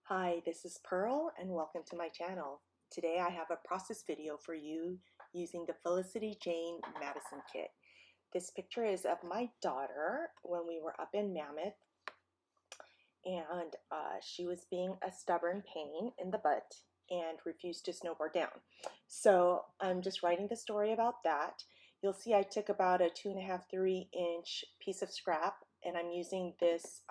Hi, this is Pearl and welcome to my channel. Today I have a process video for you using the Felicity Jane Madison kit. This picture is of my daughter when we were up in Mammoth, and she was being a stubborn pain in the butt and refused to snowboard down. So I'm just writing the story about that. You'll see I took about a 2.5, 3-inch piece of scrap, and I'm using this,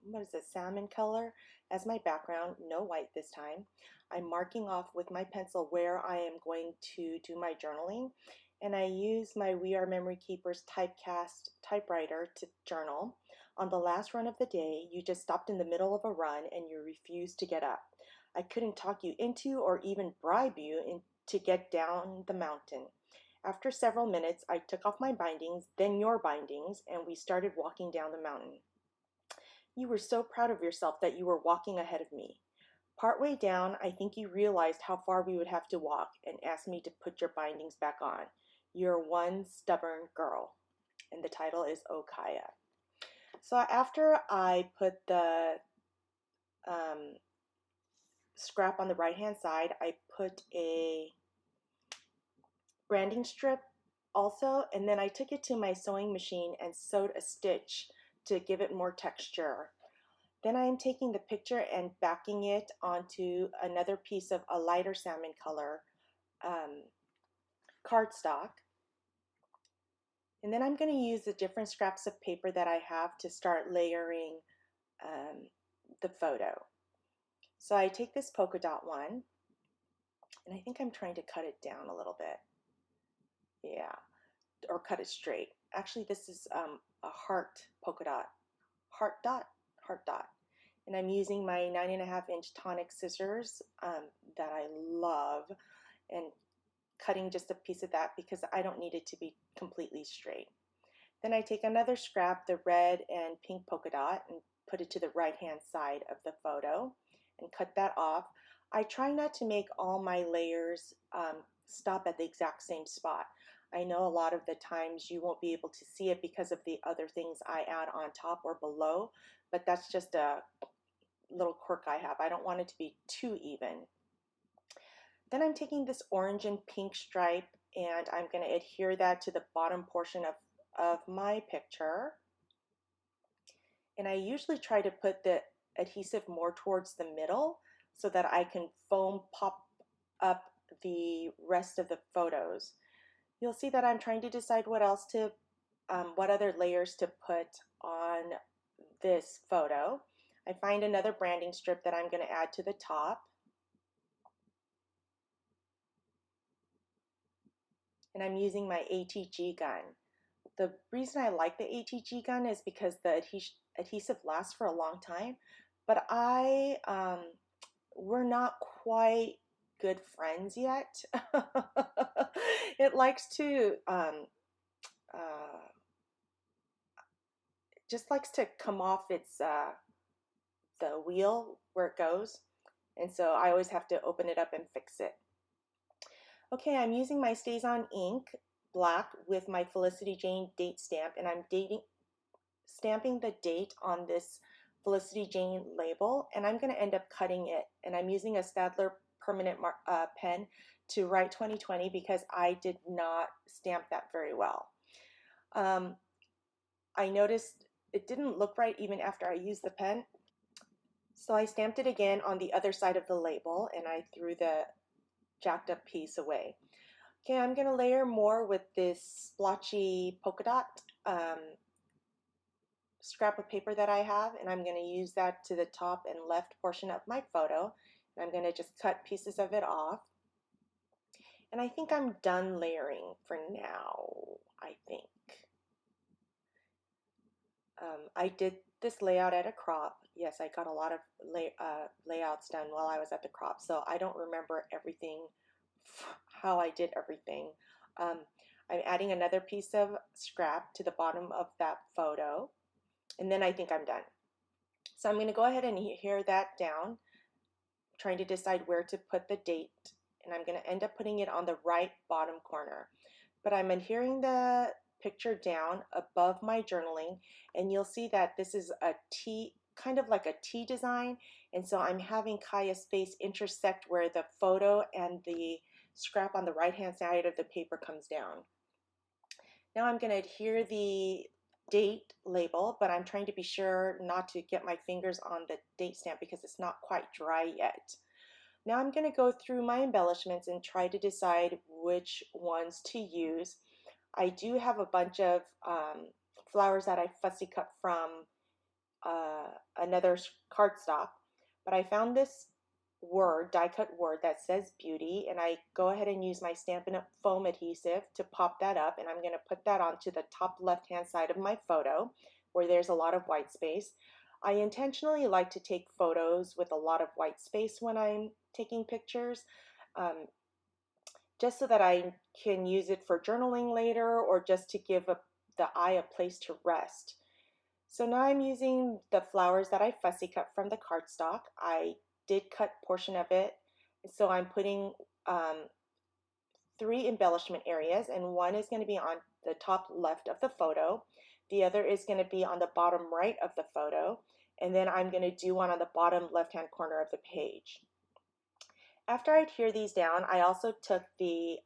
what is it, salmon color as my background, no white this time. I'm marking off with my pencil where I am going to do my journaling, and I use my We Are Memory Keepers typecast typewriter to journal. On the last run of the day, you just stopped in the middle of a run and you refused to get up. I couldn't talk you into or even bribe you to get down the mountain. After several minutes, I took off my bindings, then your bindings, and we started walking down the mountain. You were so proud of yourself that you were walking ahead of me. Partway down, I think you realized how far we would have to walk and asked me to put your bindings back on. You're one stubborn girl. And the title is Oh Kaia. So after I put the scrap on the right hand side, I put a branding strip also, and then I took it to my sewing machine and sewed a stitch to give it more texture. Then I am taking the picture and backing it onto another piece of a lighter salmon color cardstock. And then I'm going to use the different scraps of paper that I have to start layering the photo. So I take this polka dot one, and I think I'm trying to cut it down a little bit. Yeah, or cut it straight. Actually, this is a heart polka dot, heart dot, heart dot. And I'm using my 9.5-inch tonic scissors that I love, and cutting just a piece of that because I don't need it to be completely straight. Then I take another scrap, the red and pink polka dot, and put it to the right hand side of the photo and cut that off. I try not to make all my layers stop at the exact same spot. I know a lot of the times you won't be able to see it because of the other things I add on top or below, but that's just a little quirk I have. I don't want it to be too even. Then I'm taking this orange and pink stripe and I'm going to adhere that to the bottom portion of my picture. And I usually try to put the adhesive more towards the middle so that I can foam pop up the rest of the photos. You'll see that I'm trying to decide what else to, what other layers to put on this photo. I find another branding strip that I'm going to add to the top. And I'm using my ATG gun. The reason I like the ATG gun is because the adhesive lasts for a long time, but we're not quite good friends yet. It likes to just likes to come off its the wheel where it goes, and so I always have to open it up and fix it. Okay, I'm using my StazOn ink black with my Felicity Jane date stamp, and I'm stamping the date on this Felicity Jane label, and I'm going to end up cutting it. And I'm using a Staedtler permanent pen to write 2020 because I did not stamp that very well. I noticed it didn't look right even after I used the pen, so I stamped it again on the other side of the label, and I threw the jacked up piece away. Okay, I'm going to layer more with this splotchy polka dot scrap of paper that I have, and I'm going to use that to the top and left portion of my photo. And I'm going to just cut pieces of it off. And I think I'm done layering for now, I think. I did this layout at a crop. Yes, I got a lot of layouts done while I was at the crop, so I don't remember everything, how I did everything. I'm adding another piece of scrap to the bottom of that photo, and then I think I'm done. So I'm going to go ahead and adhere that down, trying to decide where to put the date, and I'm going to end up putting it on the right bottom corner. But I'm adhering the picture down above my journaling, and you'll see that this is a kind of like a T design, and so I'm having Kaia's face intersect where the photo and the scrap on the right hand side of the paper comes down. Now I'm going to adhere the date label, but I'm trying to be sure not to get my fingers on the date stamp because it's not quite dry yet. Now I'm going to go through my embellishments and try to decide which ones to use. I do have a bunch of flowers that I fussy cut from another cardstock, but I found this word, die cut word, that says beauty, and I go ahead and use my Stampin' Up! Foam adhesive to pop that up, and I'm going to put that onto the top left hand side of my photo where there's a lot of white space. I intentionally like to take photos with a lot of white space when I'm taking pictures, just so that I can use it for journaling later or just to give the eye a place to rest. So now I'm using the flowers that I fussy cut from the cardstock. I did cut a portion of it, so I'm putting 3 embellishment areas, and one is going to be on the top left of the photo. The other is going to be on the bottom right of the photo, and then I'm going to do one on the bottom left-hand corner of the page. After I adhere these down, I also took the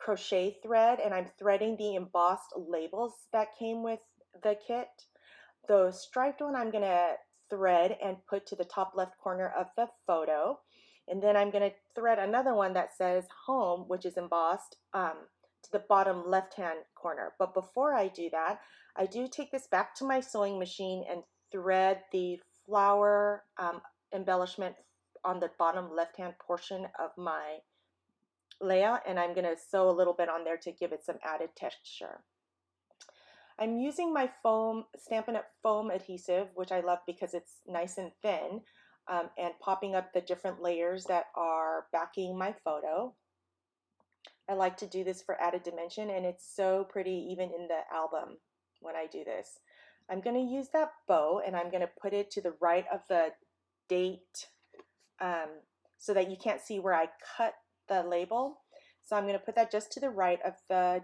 crochet thread and I'm threading the embossed labels that came with the kit. The striped one I'm going to thread and put to the top left corner of the photo, and then I'm going to thread another one that says home, which is embossed, to the bottom left hand corner. But before I do that, I do take this back to my sewing machine and thread the flower embellishment on the bottom left hand portion of my layout, and I'm going to sew a little bit on there to give it some added texture. I'm using my foam, Stampin' Up! Foam adhesive, which I love because it's nice and thin, and popping up the different layers that are backing my photo. I like to do this for added dimension, and it's so pretty even in the album when I do this. I'm going to use that bow, and I'm going to put it to the right of the date so that you can't see where I cut the label. So I'm going to put that just to the right of the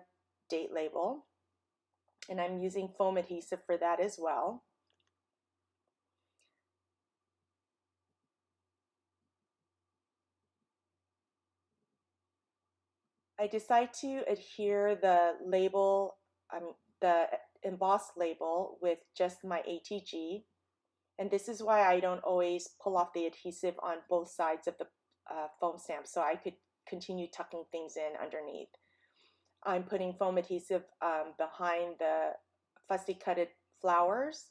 date label, and I'm using foam adhesive for that as well. I decide to adhere the label, the embossed label with just my ATG, and this is why I don't always pull off the adhesive on both sides of the foam stamp, so I could continue tucking things in underneath. I'm putting foam adhesive behind the fussy cutted flowers,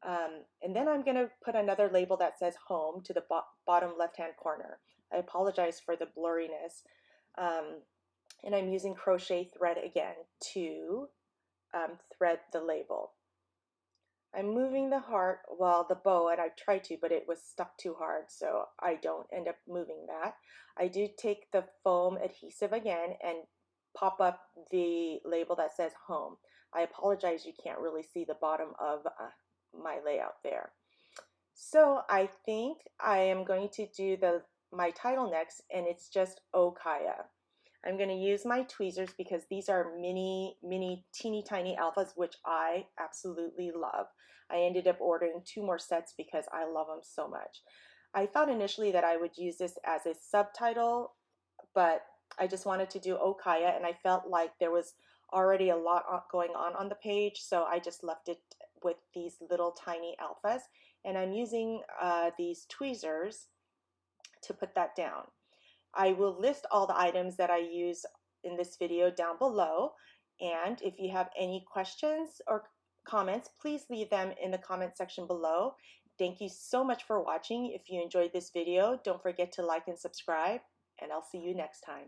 and then I'm going to put another label that says home to the bottom left hand corner. I apologize for the blurriness, and I'm using crochet thread again to thread the label. I'm moving the heart, well, the bow, and I tried to, but it was stuck too hard, so I don't end up moving that. I do take the foam adhesive again and pop up the label that says home. I apologize, you can't really see the bottom of my layout there. So I think I am going to do my title next, and it's just Oh Kaia. I'm going to use my tweezers because these are mini, teeny tiny alphas, which I absolutely love. I ended up ordering 2 more sets because I love them so much. I thought initially that I would use this as a subtitle, but I just wanted to do Oh Kaia, and I felt like there was already a lot going on the page, so I just left it with these little tiny alphas, and I'm using these tweezers to put that down. I will list all the items that I use in this video down below, and if you have any questions or comments, please leave them in the comment section below. Thank you so much for watching. If you enjoyed this video, don't forget to like and subscribe, and I'll see you next time.